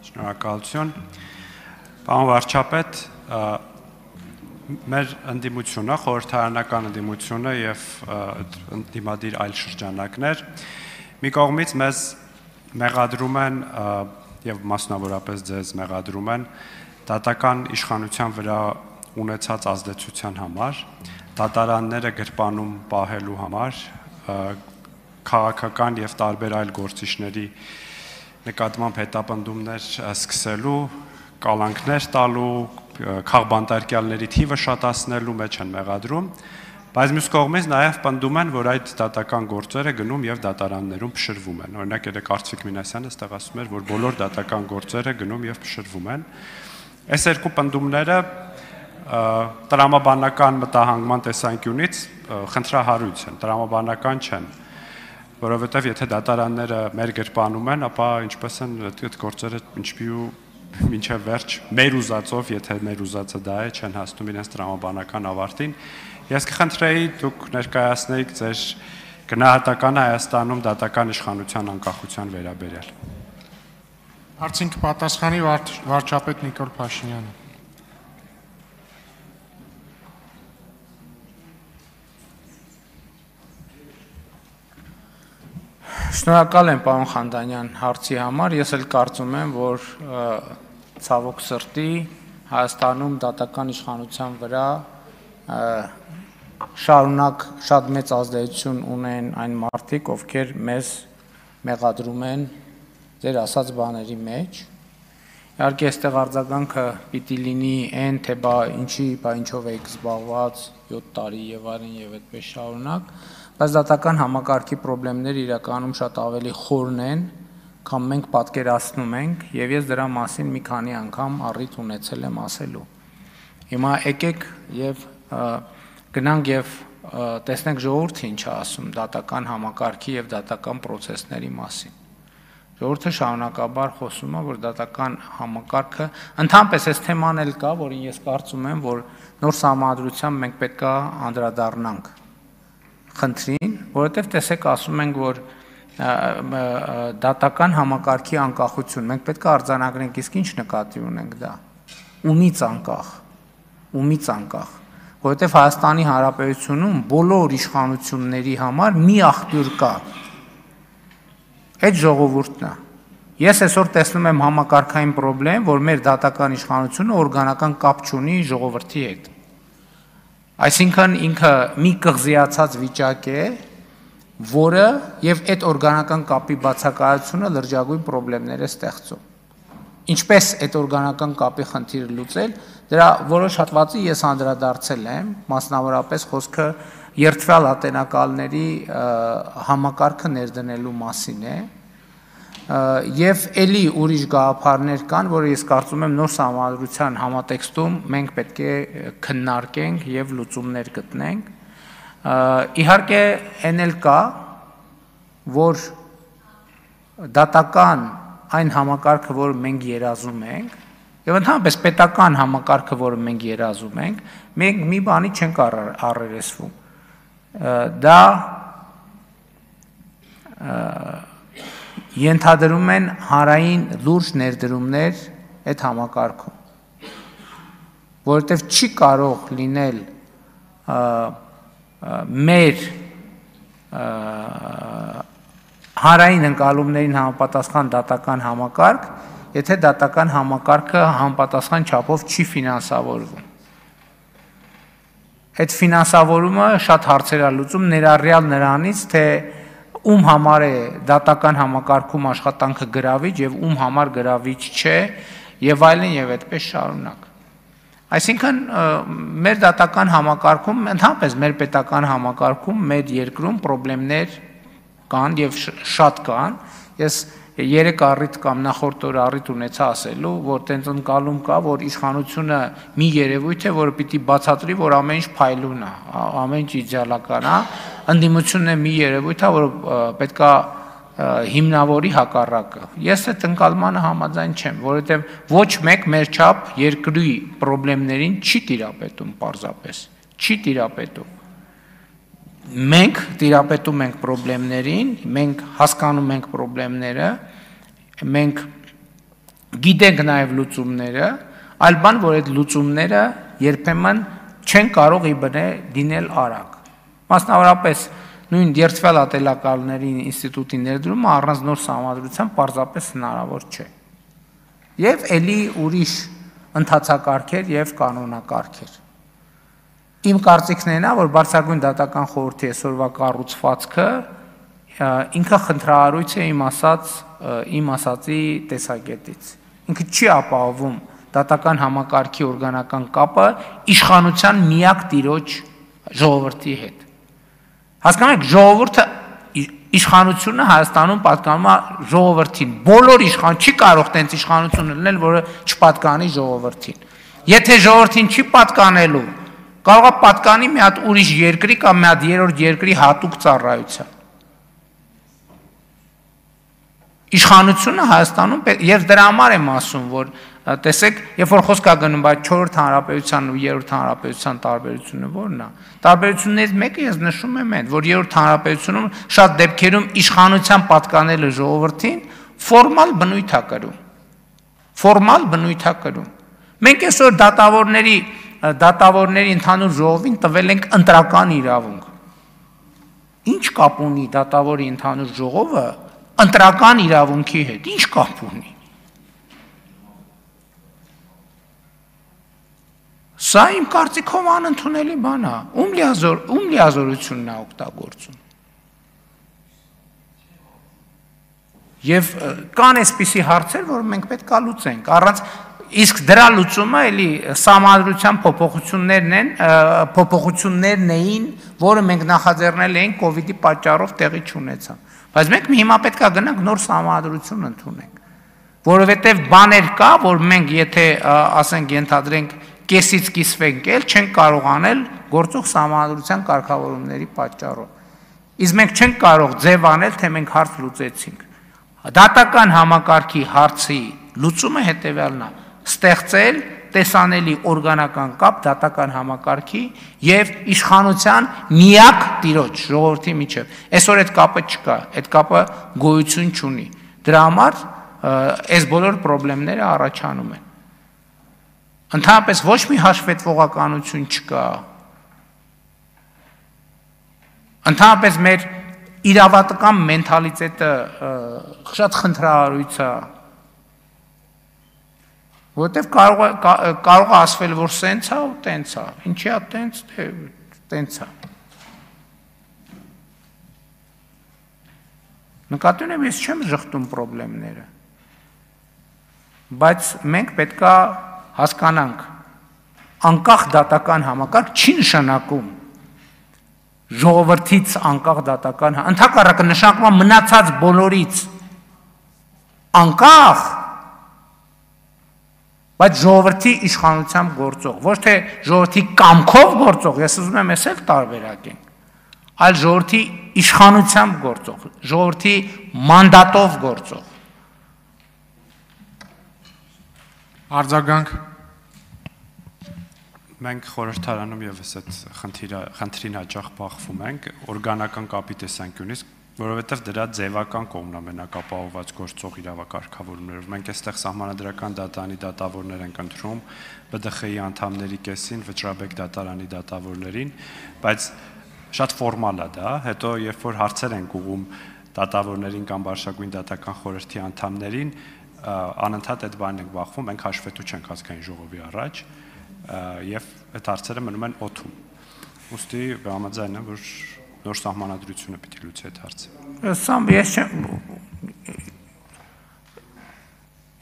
Շնորհակալություն։ Պարոն վարչապետ, մեր ընդդիմությունը, խորհրդարանական ընդդիմությունը եւ ընդդիմադիր այլ շրջանակներ մի կողմից մեզ մեղադրում են եւ մասնավորապես ձեզ մեղադրում են դատական իշխանության վրա ունեցած ազդեցության համար, դատարանները գրպանում պահելու համար, քաղաքական եւ տարբեր այլ գործիչների նկատմամբ հետապնդումներ սկսելու, կալանքներ տալու, քաղբանտարկյալների թիվը շատացնելու մեջ են մեղադրում, բայց մյուս կողմից նաև պնդում են, որ այդ դատական գործերը գնում եւ դատարաններում փշրվում են։ Օրինակ երեք Արծվիկ Մինասյանը ստեղ ասում էր, որ բոլոր դատական գործերը գնում եւ փշրվում են։ Այս երկու պնդումները տրամաբանական մտահանգման տեսանկյունից խնդրահարույց են, տրամաբանական չեն, որովհետեւ եթե դատարանները մեր գրպանում են, ապա ինչպես են այդ գործերը ինչպի մինչև վերջ մեր ուզածով, եթե մեր ուզածը դա է, չեն հասնում իրենց տրամաբանական ավարտին։ Ես կխնդրեի դուք ներկայացնեիք ձեր գնահատականը Հայաստանում դատական իշխանության անկախության վերաբերյալ։ Հարցին կպատասխանի վարչապետ Նիկոլ Փաշինյանը։ Շնորհակալ եմ պարոն Խանդանյան հարցի համար, ես էլ կարծում եմ, որ ցավոք սրտի Հայաստանում դատական իշխանության վրա շարունակ շատ մեծ ազդեցություն ունեն այն մարդիկ, ովքեր մեզ մեղադրում են ձեր ասած բաների մեջ։ Իհարկե այստեղ արձագանքը պիտի լինի այն, թե ինչով եք զբաղված 7 տարի եւ այլն եւ այդպես շարունակ, բայց դատական համակարգի խնդիրները իրականում շատ ավելի խորն են, քան մենք պատկերացնում ենք, եւ ես դրա մասին մի քանի անգամ առիթ ունեցել եմ ասելու։ Հիմա եկեք եւ գնանք եւ տեսնենք ժողովուրդը ինչ է ասում դատական համակարգի եւ դատական process-ների մասին։ Ժողովուրդը շարունակաբար խոսում է, որ դատական համակարգը ընդհանրապես այս թեման էլ կա, որին ես կարծում եմ, որ նոր սահմանադրությամբ մենք պետք է անդրադառնանք խնդրին, որովհետև տեսեք ասում ենք, որ դատական համակարգի անկախություն, մենք պետք է արձանագրենք, իսկ ինչ նկատի ունենք դա, ումից անկախ, որովհետև Հայաստանի Հանրապետությունում բոլոր իշխանությունների համար մի աղբյուր կա, այդ ժողովուրդն է։ Ես այսօր տեսնում եմ համակարգային խնդրեմ, որ մեր դատական իշխանությունը օրգանական կապ չունի ժողովրդի հետ։ Այսինքն ինքը մի կղզիացած վիճակ է, որը եւ այդ օրգանական կապի բացակայությունը լրջագույն խնդիրներ է ստեղծում։ Ինչպես այդ օրգանական կապի խնդիրը լուծել, դրա որոշ հատվածի ես անդրադարձել եմ, մասնավորապես խոսքը երթվյալ ատենակալների համակարգը ներդնելու մասին է, եւ ելի ուրիշ գաղափարներ կան, որը ես կարծում եմ նոր սահմանադրության համատեքստում մենք պետք է քննարկենք եւ լուծումներ գտնենք։ Իհարկե այն էլ կա, որ դատական այն համակարգը, որը մենք երազում ենք, եւ ընդհանրապես պետական համակարգը, որը մենք երազում ենք, մենք մի բանի չենք առերեսվում։ Դա ենթադրում են հանրային լուրջ ներդրումներ այդ համակարգում, որովհետև չի կարող լինել մեր հանրային ընկալումներին համապատասխան դատական համակարգ, եթե դատական համակարգը համապատասխան չափով չի ֆինանսավորվում։ Այդ ֆինանսավորումը շատ հարցեր է լուծում, ներառյալ նրանից, թե ում համար է դատական համակարգում աշխատանքը գրավիչ եւ ում համար գրավիչ չէ եւ այլն եւ այդպես շարունակ։ Այսինքն մեր դատական համակարգում, ընդհանրապես մեր պետական համակարգում, մեր երկրում խնդիրներ կան եւ շատ կան։ Ես երեք առիթ կամ նախորդ օր առիթ ունեցա ասելու, որ տենց ընկալում կա, որ իշխանությունը մի երևույթ է, որը պիտի բացատրի, որ ամեն ինչ փայլուն է, ամեն ինչ իդեալական է, ընդդիմությունն է մի երևույթ է, որը պետքա հիմնավորի հակառակը։ Ես այդ ընկալմանը համաձայն չեմ, որովհետև ոչ մեկ մեր չափ երկրի խնդիրներին չի տիրապետում պարզապես, չի տիրապետում։ Մենք տիրապետում ենք խնդիրներին, մենք հասկանում ենք խնդիրները, մենք գիտենք նաև լուծումները, այլ բան, որ այդ լուծումները երբեմն չեն կարող իբնե դինել արագ։ Մասնավորապես նույն երթվել ատելակալների ինստիտուտի ներդրումը առանց նոր սահմանադրության պարզապես հնարավոր չէ։ Եվ ելի ուրիշ ընթացակարգեր եւ կանոնակարգեր։ Իմ կարծիքն է նա, որ բարձրագույն դատական խորհրդի այսօրվա կառուցվածքը ինքը խնդրահարույց է իմ ասածի տեսակետից։ Ինքը չի ապահովում դատական համակարգի օրգանական կապը իշխանության միակ տիրոջ ժողովրդի հետ։ Հասկանում եք, ժողովուրդը իշխանությունը Հայաստանում պատկանում է ժողովրդին։ Բոլոր իշխան չի կարող տենց իշխանություն լինել, որը չպատկանի ժողովրդին։ Եթե ժողովրդին չի պատկանելու, կարող է պատկանի մի հատ ուրիշ երկրի կամ մի հատ երրորդ երկրի հատուկ ծառայության։ Իշխանությունը Հայաստանում եւ դրա համար եմ ասում, որ տեսեք, երբ որ խոսք է գնում այդ 4-րդ հանրապետության ու 3-րդ հանրապետության տարբերությունը որն է, տարբերություններից մեկը ես նշում եմ այն, որ 3-րդ հանրապետությունում շատ դեպքերում իշխանության պատկանելը ժողովրդին ֆորմալ բնույթ է կրում։ Ֆորմալ բնույթ է կրում։ Մենք այսօր դատավորների ընդհանուր ժողովին տվել ենք ընտրական իրավունք։ Ինչ կապ ունի դատավորի ընդհանուր ժողովը ընտրական իրավունքի հետ, ինչ կապ ունի։ Սա իմ կարծիքով անընդունելի բան է, ում լիազորությունն է օգտագործում։ Եվ կան այսպիսի հարցեր, որ մենք պետք է լուծենք, առանց իսկ դրա լուծումը էլի սահմանադրության փոփոխություններն էին, որը մենք նախաձեռնել էինք կոവിഡ്ի պատճառով տեղի չունեցան։ Բայց մենք հիմա պետք է գնանք նոր սահմանադրություն ընդունենք, որովհետև բաներ կա, որ մենք եթե ասենք ենթադրենք կեսից կիսվենք էլ չենք կարող անել գործող սահմանադրության կարգավորումների պատճառով։ Իսկ մենք չենք կարող ձև անել, թե մենք հարց լուծեցինք։ Դատական համակարգի հարցի լուծումը հետևյալն է. ստեղծել տեսանելի օրգանական կապ դատական համակարգի եւ իշխանության միակ տիրոջ ժողովրդի միջեւ։ Այսօր այդ կապը չկա, այդ կապը գոյություն չունի։ Դրա համար այս բոլոր խնդիրները առաջանում են։ Ընդհանրապես ոչ մի հաշվետվողականություն չկա։ Ընդհանրապես մեր իրավատական մենթալիտետը շատ խնդրահարույց է, որովհետև կարող է ասվել, որ սենց է ու տենց է, ինչի է տենց, տենց է։ Նկատի ունեմ, ես չեմ ժխտում խնդիրները, բայց մենք պետք է հասկանանք, անկախ դատական համակարգ չի նշանակում ժողովրդից անկախ դատական, ընդհակառակը նշանակում է մնացած բոլորից անկախ, բայց ժողովրդի իշխանությամբ գործող, ոչ թե ժողովրդի կամքով գործող, ես ուզում եմ էսել տարբերակենք, այլ ժողովրդի իշխանությամբ գործող, ժողովրդի մանդատով գործող։ Արձագանք։ Մենք խորհրդարանում եւս այդ խնդրին հաճախ բախվում ենք օրգանական կապի տեսանկյունից, որովհետև դրա ձևական կողմն ամենակապահովված գործող իրավակարգավորումներով։ Մենք այստեղ սահմանադրական դատարանի դատավորներ ենք ընտրում, ԲԴԽ-ի անդամների կեսին, Վճռաբեկ դատարանի դատավորներին, բայց շատ ֆորմալ է դա, հետո երբ որ հարցեր ենք ուղղում դատավորներին կամ Վարշավգույն դատական խորհրդի անդամներին, անընդհատ այդ բանն ենք բախվում, մենք հաշվետու չենք ազգային ժողովի առաջ եւ այդ հարցերը մնում են օդում։ Ուստի համաձայն եմ, որ նոր սահմանադրությունը պիտի լուծի այդ հարցը։ Սամ ես չեմ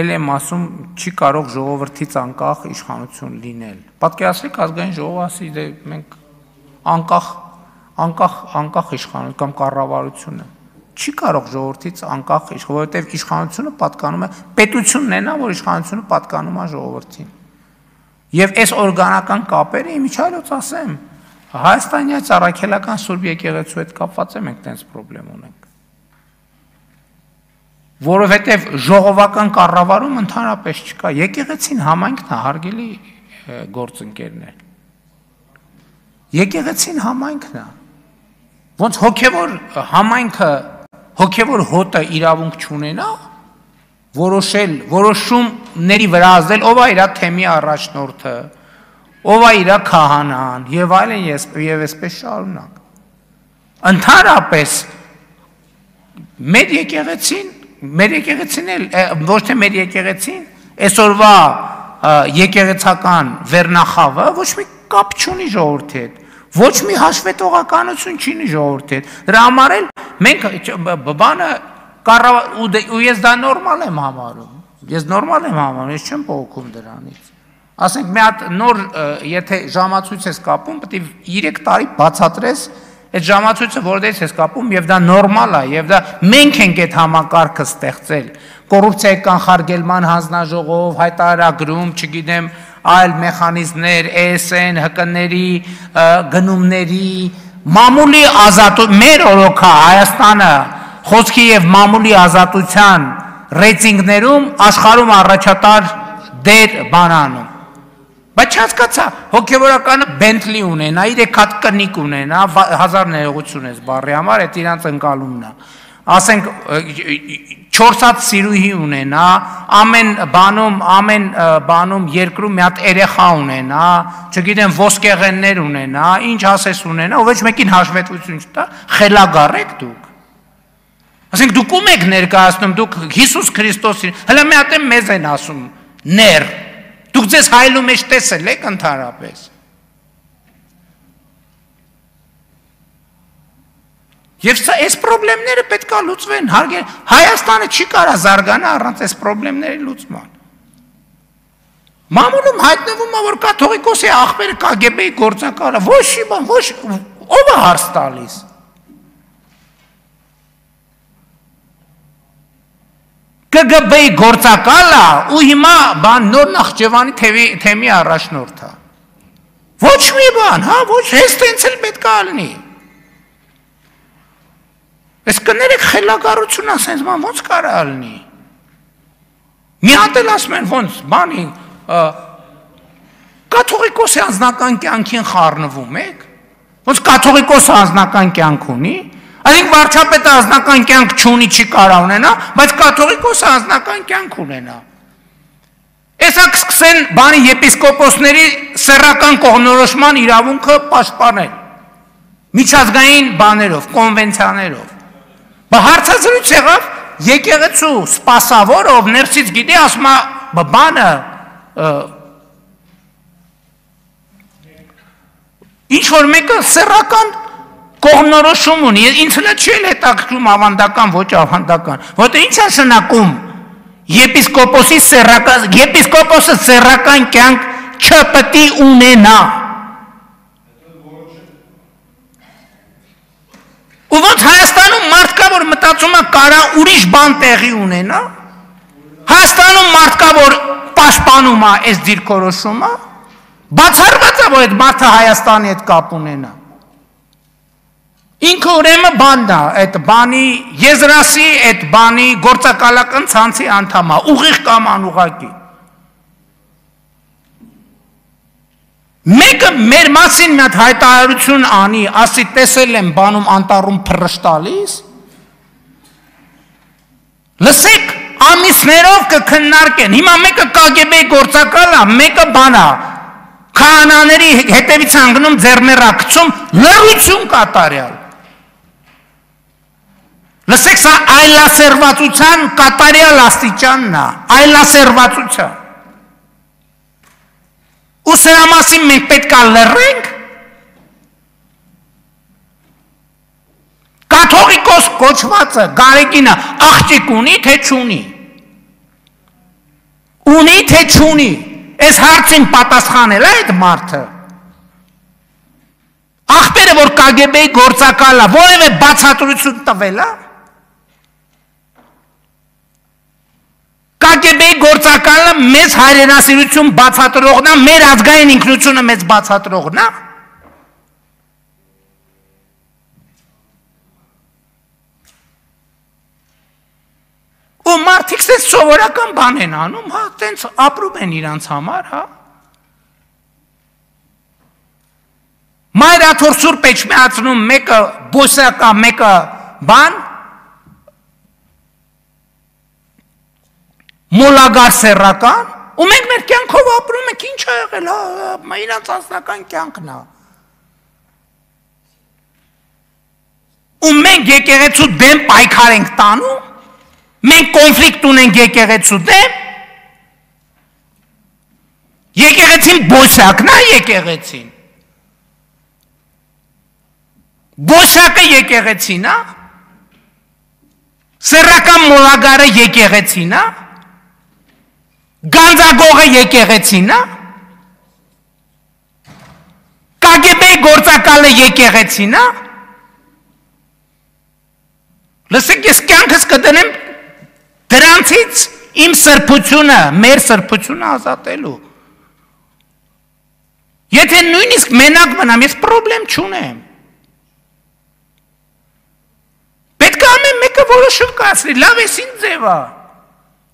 էլ եմ ասում, չի կարող ժողովրդից անկախ իշխանություն լինել։ Պատկերացրեք ազգային ժողովը ասի, դե մենք անկախ իշխանություն կամ կառավարությունը չի կարող ժողովրդից անկախ իշխանություն, որովհետև իշխանությունը պատկանում է պետությունն է նա, որ իշխանությունը պատկանում է ժողովրդին։ Եվ այս օրգանական կապերը իմիջիայլոց ասեմ, հայաստանյան առաքելական Սուրբ եկեղեցու հետ կապված է մենք տենց խնդրեմ ունենք։ Որովհետև ժողովական կառավարում ընդհանրապես չկա, եկեղեցին համայնքն է, հարգելի գործընկերներ։ Եկեղեցին համայնքն է։ Ոնց հոգևոր համայնքը հոգևոր հոտը իրավունք չունենա, որոշումների վրա ազդել, ով է իր թեմի առաջնորդը, ով է իր քահանան եւ այլն եւ այսպես շարունակ։ Ընդհանրապես մեր եկեղեցին էլ ոչ թե մեր եկեղեցին, այսօրվա եկեղեցական վերնախավը ոչ մի կապ չունի ժողովրդի հետ, ոչ մի հաշվետվողականություն չունի ժողովրդի հետ։ Դրա համար էլ մենք բանը ու ես դա նորմալ եմ համարում։ Ես նորմալ եմ համարում, ես չեմ փոխում դրանից։ Ասենք մի հատ նոր, եթե ժամացույց ես կապում, պետք է 3 տարի բացատրես այդ ժամացույցը որտեղից ես կապում եւ դա նորմալ է եւ դա մենք ենք այդ համակարգը ստեղծել։ Կոռուպցիայի կանխարգելման հանձնաժողով, հայտարարագրում, չգիտեմ, այլ մեխանիզմներ, ESN, ՀԿ-ների, գնումների, մամուլի ազատություն, մեր օրոքա Հայաստանը խոսքի եւ մամուլի ազատության ռեյտինգներում աշխարհում առաջատար դեր բանանում։ Բայց չհասկացա, հոգևորականը Bentley ունենա, 3 հատ կնիկ ունենա, 1000 ներողություն ես բառի համար, այդ իրանց ընկալումն է։ Ասենք 4 հատ սիրուհի ունենա, ամեն բանում երկրում մի հատ երեխա ունենա, չգիտեմ ոսկեղեններ ունենա, ինչ ասես ունենա, ով ոչ մեկին հաշվետվություն չտա, խելագար եք դուք։ Ասենք դուք ում եք ներկայացնում, դուք Հիսուս Քրիստոսին, հələ մի հատ մեզ են ասում, ներ։ Դուք ձեզ հայլու մեջ տեսել եք ընդհանրապես։ Եվ սա այս խնդիրները պետք է լուծվեն, Հայաստանը չի կարա զարգանա առանց այս խնդիրների լուծման։ Մամուլում հայտնվում է, որ կաթողիկոսի աղբերը KGB-ի գործակալը, ոչ մի բան, ով է հարց տալիս։ KGB-ի գործակալը ու հիմա նոր Նախճեվանի թեմի առաջնորդը։ Ոչ մի բան, հա, ոչ հենց տենց էլ պետք է լինի։ Այս կներեք խելագարություն ասենց բան ոնց կարա լինի։ Մի հատ էլ ասում են ոնց բանի կաթողիկոսի անձնական կյանքին խառնվում եք։ Ոնց կաթողիկոսը անձնական կյանք ունի։ Այսինքն վարչապետը անձնական կյանք չունի, չի կարա ունենա, բայց կաթողիկոսը անձնական կյանք ունենա։ Էսա կսկսեն բանի եպիսկոպոսների սեռական կողմնորոշման իրավունքը պաշտպանել։ Միջազգային բաներով, կոնվենցիաներով։ Բա հարցազրույց եղավ եկեղեցու սպասավոր, ով ներսից գիտի, ասում է բանը ինչ որ մեկը սեռական կողմնորոշում ունի, ինձ հլը չի էլ հետաքրքրում ավանդական, ոչ ավանդական, որտեղ ինչ է շնակում եպիսկոպոսը սեռական կյանք չպետք է ունենա։ Ու ոնց Հայաստանում մարդկա, որ մտածում է կարա ուրիշ բան տեղի ունենա, Հայաստանում մարդկա, որ պաշտպանում է այս դիրքորոշումը, բացառված է, որ այդ մարդը Հայաստանի հետ կապ ունենա։ Ինքը ուրեմն բանն է, այդ բանի եզրասի, այդ բանի գործակալական ցանցի անդամ է, ուղիղ կամ անուղղակի։ Մեկը մեր մասին մի հատ հայտարարություն անի, ասի տեսել եմ բանում անտառում փռշտալիս։ Լսեք, ամիսներով կքննարկեն։ Հիմա մեկը KGB գործակալ է, մեկը բան է։ Քահանաների հետևից անգնում ձեռներակցում լռություն կատարյալ։ Լսեք, սա այլասերվածության կատարյալ աստիճանն է, այլասերվածության։ Ու սրա մասին մենք պետք է լռենք։ Կաթողիկոս կոչվածը Գարեգինը աղջիկ ունի, թե չունի։ Ունի, թե չունի։ Այս հարցին պատասխանել է այդ մարդը։ Աղբերը, որ KGB-ի գործակալը, որևէ բացատրություն տվել է։ KGB-ի գործակալը մեծ հայրենասիրություն բացատրողն է, մեր ազգային ինքնությունը մեծ բացատրողն է։ Ու մարդիկ սենց սովորական բան են անում, հա, տենց ապրում են իրանց համար, հա։ Մայրաթոր սուրբ էջմիածնում մեկը բոսական, մեկը բան, մոլագար սեռական, ու մենք մեր կյանքով ապրում ենք, ինչ ա եղել, իրանց անձնական կյանքն է։ Ու մենք եկեղեցու դեմ պայքար ենք տանում, մենք կոնֆլիկտ ունենք եկեղեցու դեմ, եկեղեցին բոսակն է եկեղեցին, բոսակը եկեղեցին է, սեռական մոլագարը եկեղեցին է, գանձագողը եկեղեցին է, KGB գործակալը եկեղեցին է, լսեք, ես կյանքս կդնեմ դրանցից իմ սրբությունը, մեր սրբությունը ազատելու։ Եթե նույնիսկ մենակ մնամ, ես պրոբլեմ չունեմ։ Պետք է ամեն մեկը որոշում կայացնի, լավ, ես ինչ ձև է,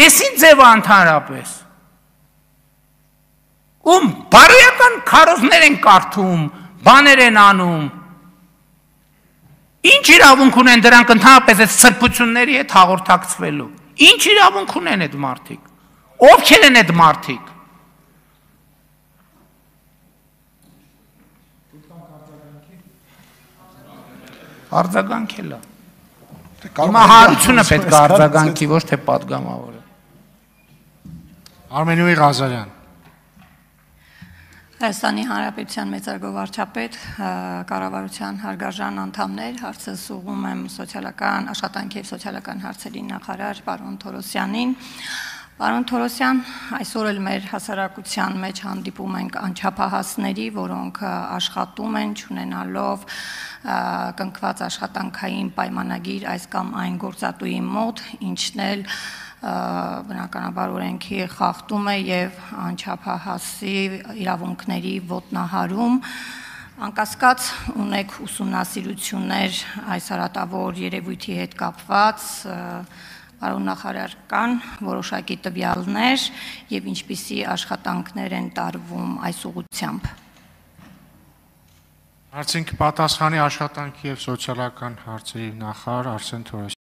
ես ինչ ձև է ընդհանրապես։ Ում բարոյական քարոզներ են կարդում, բաներ են անում, ինչ իրավունք ունեն դրանք ընդհանրապես այդ սրբությունների հետ հաղորդակցվելու, ինչ իրավունք ունեն այդ մարդիկ, ովքեր են այդ մարդիկ։ Արձագանք էլ է։ Հիմա հարությունը պետք է արձագանքի, ոչ թե պատգամավորը։ Արմենուհի Ղազարյան։ Հայաստանի Հանրապետության մեծարգո վարչապետ, կառավարության հարգարժան անդամներ, հարցս ուղղում եմ սոցիալական աշխատանքի և սոցիալական հարցերի նախարար պարոն Թորոսյանին։ Պարոն Թորոսյան, այսօր էլ մեր հասարակության մեջ հանդիպում ենք անչափահասների, որոնք աշխատում են չունենալով կնքված աշխատանքային պայմանագիր այս կամ այն գործատուի մոտ, ինչն էլ բնականաբար օրենքի խախտում է և անչափահասի իրավունքների ոտնահարում, անկասկած ունեք ուսումնասիրություններ այս արատավոր երևույթի հետ կապված, պարոն նախարար, կան որոշակի տվյալներ և ինչպիսի աշխատանքներ են տարվում այս ուղղությամբ։ Հարցին կպատասխանի աշխատանքի և սոցիալական հարցերի նախարար Արսեն Թորոսյան։